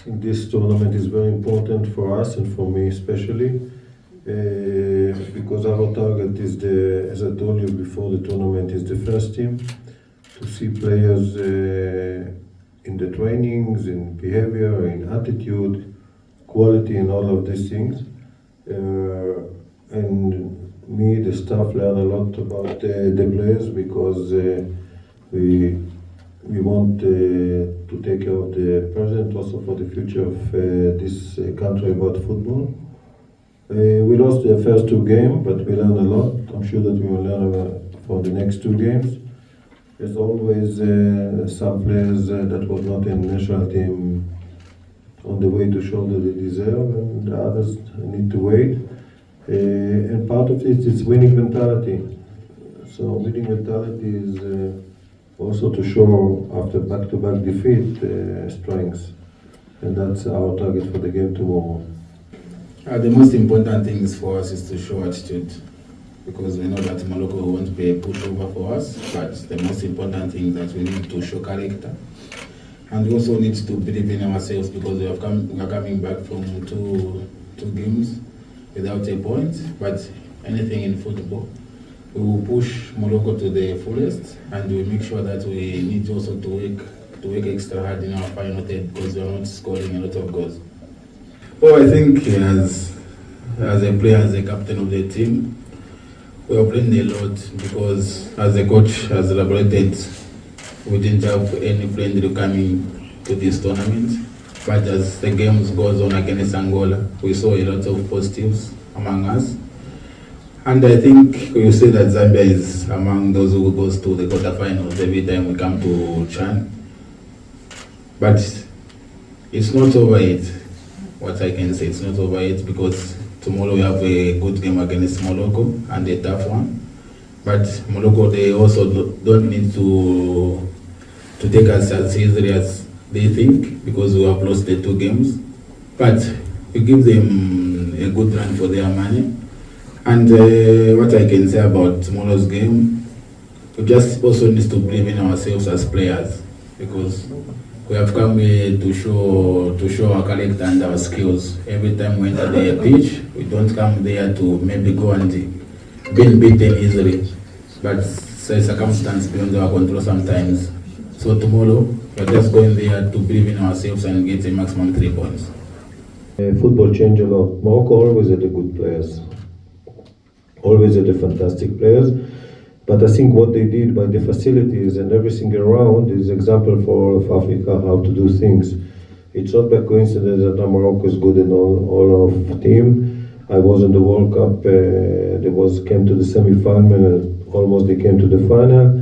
think this tournament is very important for us and for me especially, because our target is as I told you before the tournament, is the first team, to see players in the trainings, in behavior, in attitude, quality, and all of these things. And me, the staff, learn a lot about the players because we want to take care of the present, also for the future of this country about football. We lost the first two games, but we learned a lot. I'm sure that we will learn for the next two games. There's always some players that was not in the national team on the way to show that they deserve, and the others need to wait. And part of it is winning mentality. So winning mentality is also to show after back-to-back defeat strengths, and that's our target for the game tomorrow. The most important thing for us is to show attitude, because we know that Morocco won't be a pushover for us, but the most important thing is that we need to show character. And we also need to believe in ourselves, because we are coming back from two games without a point. But anything in football, we will push Morocco to the fullest, and we make sure that we need also to work extra hard in our final third, because we are not scoring a lot of goals. Well, I think as a player, as a captain of the team, we have learned a lot, because as the coach has elaborated, we didn't have any friendly coming to this tournament. But as the games goes on against Angola, we saw a lot of positives among us. And I think you say that Zambia is among those who goes to the quarterfinals every time we come to Chan. But it's not over yet. What I can say, it's not over yet, because tomorrow we have a good game against Morocco, and a tough one. But Morocco, they also don't need to take us as easily as they think, because we have lost the two games. But we give them a good run for their money. And what I can say about tomorrow's game, we just also need to believe in ourselves as players, because we have come here to show our character and our skills. Every time we enter the pitch, we don't come there to maybe go and be beaten easily, but say circumstance beyond our control sometimes. So tomorrow, we're just going there to believe in ourselves and get a maximum 3 points. Football change a lot. Morocco always had the good players, always had the fantastic players. But I think what they did by the facilities and everything around is example for all of Africa how to do things. It's not by coincidence that Morocco is good in all of the team. I was in the World Cup, came to the semi-final, and almost they came to the final.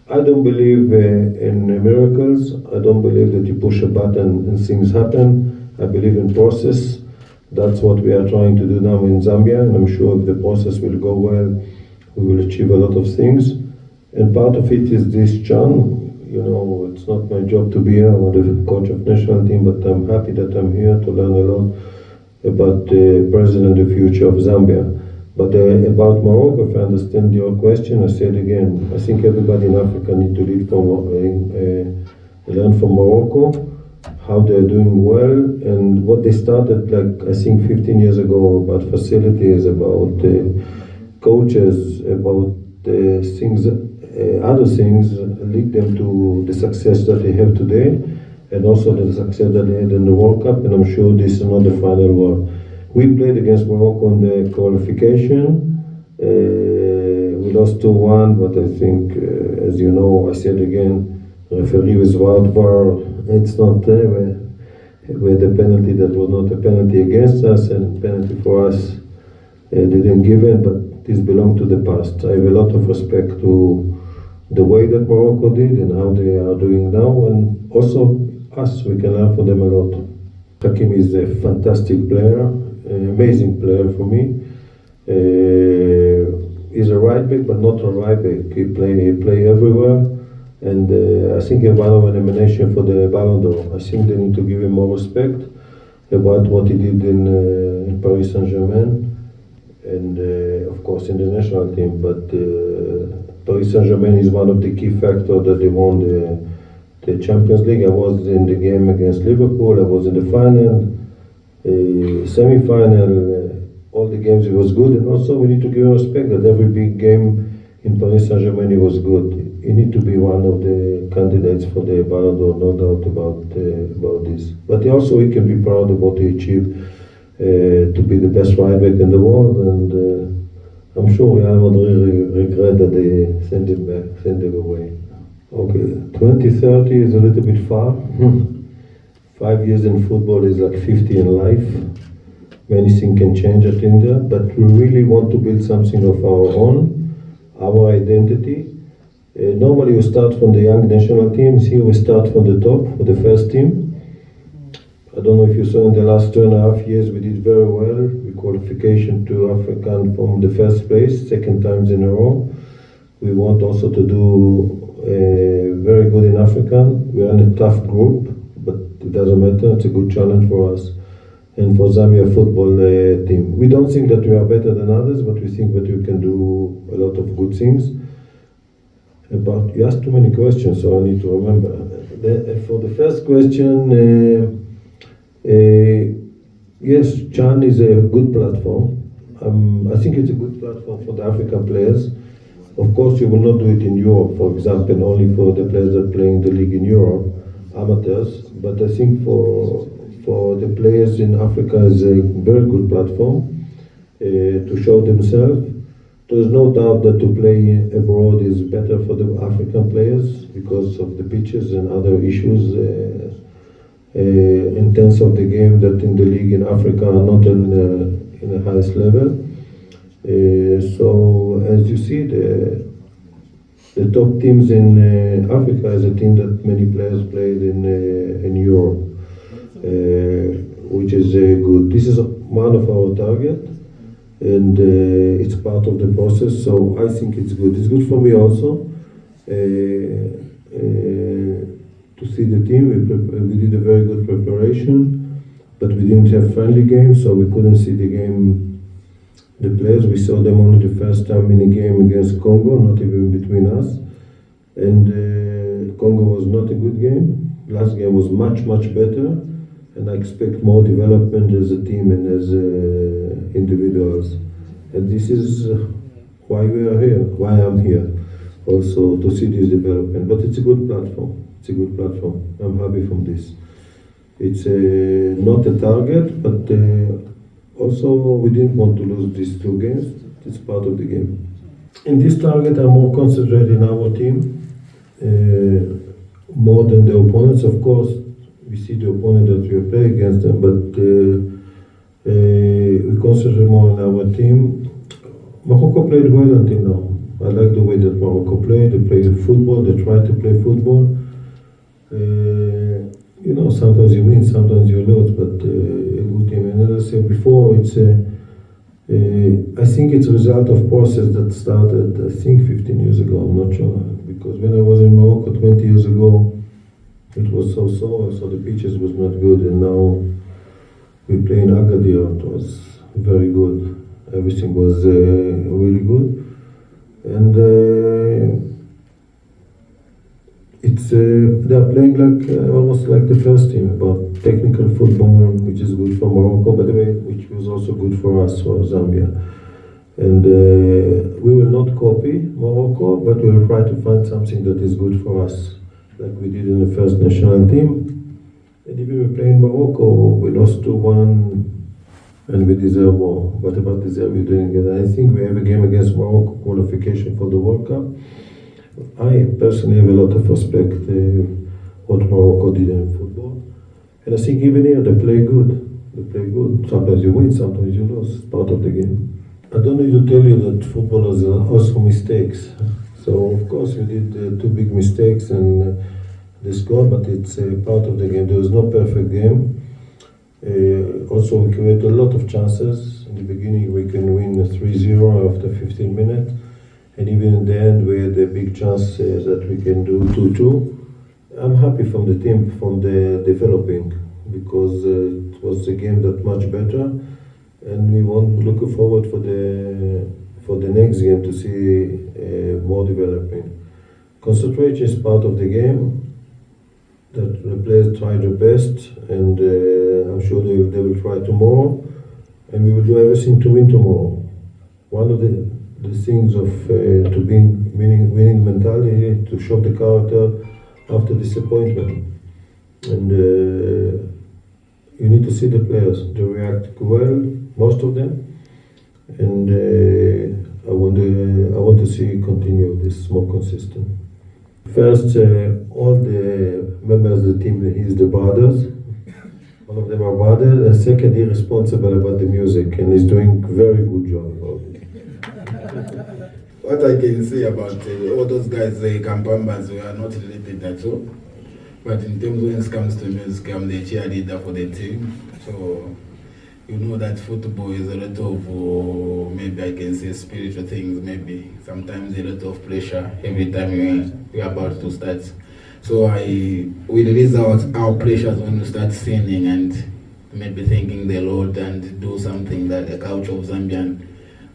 I don't believe in miracles. I don't believe that you push a button and things happen. I believe in process. That's what we are trying to do now in Zambia, and I'm sure if the process will go well, we will achieve a lot of things. And part of it is this Chan. You know, it's not my job to be here. I'm the coach of national team, but I'm happy that I'm here to learn a lot about the present and the future of Zambia. But about Morocco, if I understand your question, I say it again. I think everybody in Africa needs to learn from Morocco, how they're doing well, and what they started, like I think 15 years ago, about facilities, about coaches, about things, other things, lead them to the success that they have today, and also the success that they had in the World Cup, and I'm sure this is not the final one. We played against Morocco in the qualification. We lost 2-1, but I think, as you know, I said again, referee was VAR. It's not there. We had a penalty that was not a penalty against us, and penalty for us they didn't give it, but this belongs to the past. I have a lot of respect to the way that Morocco did and how they are doing now, and also us, we can learn from them a lot. Hakim is a fantastic player, an amazing player for me. He's a right back, but not a right back. He play everywhere, and I think he won an nomination for the Ballon d'Or. I think they need to give him more respect about what he did in Paris Saint-Germain, and of course in the national team. But Paris Saint-Germain is one of the key factors that they won the Champions League. I was in the game against Liverpool. I was in the final, semi-final. All the games it was good, and also we need to give respect that every big game in Paris Saint-Germain was good. You need to be one of the candidates for the Ballon d'Or, no doubt about this. But also we can be proud of what he achieved to be the best right back in the world, and I'm sure Real Madrid regret that they sent him away. Okay, 2030 is a little bit far. 5 years in football is like 50 in life. Many things can change at India, but we really want to build something of our own, our identity. Normally we start from the young national teams. Here we start from the top, for the first team. I don't know if you saw in the last 2.5 years we did very well. We qualification to African from the first place, second times in a row. We want also to do very good in African. We are in a tough group, but it doesn't matter. It's a good challenge for us and for Zambia football team. We don't think that we are better than others, but we think that we can do a lot of good things. But you asked too many questions, so I need to remember. For the first question, yes, Chan is a good platform. I think it's a good platform for the African players. Of course, you will not do it in Europe, for example, only for the players that play in the league in Europe, amateurs. But I think for the players in Africa is a very good platform to show themselves. There's no doubt that to play abroad is better for the African players because of the pitches and other issues in terms of the game that in the league in Africa are not in the highest level. So as you see, the top teams in Africa is a team that many players played in Europe, which is good. This is one of our targets, and it's part of the process, so I think it's good. It's good for me also to see the team. We did a very good preparation, but we didn't have friendly games, so we couldn't see the game. The players, we saw them only the first time in a game against Congo, not even between us. And Congo was not a good game. Last game was much, much better. And I expect more development as a team and as individuals. And this is why we are here, why I'm here, also to see this development. But it's a good platform. It's a good platform. I'm happy from this. It's not a target, but also, we didn't want to lose these 2 games. It's part of the game. In this target, I'm more concentrated in our team, more than the opponents. Of course, we see the opponent that we play against them, but we concentrate more on our team. Morocco played well until now. I like the way that Morocco played. They play football. They try to play football. You know, sometimes you win, sometimes you lose, but a good team. And as I said before, it's I think it's a result of process that started, I think, 15 years ago. I'm not sure, because when I was in Morocco 20 years ago, it was so the pitches was not good, and now we play in Agadir. It was very good. Everything was really good, and they are playing like almost like the first team, about technical football, which is good for Morocco, by the way, which was also good for us, for Zambia. And we will not copy Morocco, but we will try to find something that is good for us, like we did in the first national team. And if we play in Morocco, we lost 2-1, and we deserve more. What about deserve? We didn't get it. I think we have a game against Morocco, qualification for the World Cup. I personally have a lot of respect what Morocco did in football, and I think even here they play good. They play good. Sometimes you win, sometimes you lose. It's part of the game. I don't need to tell you that football is also mistakes. So of course we did 2 big mistakes and they scored, but it's part of the game. There was no perfect game. Also we created a lot of chances. In the beginning we can win 3-0 after 15 minutes. And even in the end, we had a big chance that we can do 2-2. I'm happy from the team, from the developing, because it was a game that much better, and we want looking forward for the next game to see more developing. Concentration is part of the game. that the players try their best, and I'm sure they will try tomorrow, and we will do everything to win tomorrow. One of the things of to being winning mentality, to show the character after disappointment, and you need to see the players. They react well, most of them, and I want to see continue this more consistent. First, all the members of the team, he's the brothers. All of them are brothers. And second, he's responsible about the music, and he's doing very good job about it. What I can say about all those guys, Kampambas, we are not related at all. But in terms when it comes to music, I'm the cheerleader for the team. So you know that football is a lot of, maybe I can say spiritual things, maybe sometimes a lot of pressure every time we're about to start. So we release our pressures when we start singing and maybe thanking the Lord and do something that the culture of Zambian.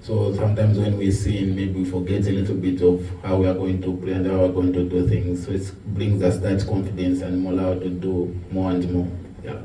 So sometimes when we sing, maybe we forget a little bit of how we are going to play and how we are going to do things. So it brings us that confidence and more allowed to do more and more. Yeah.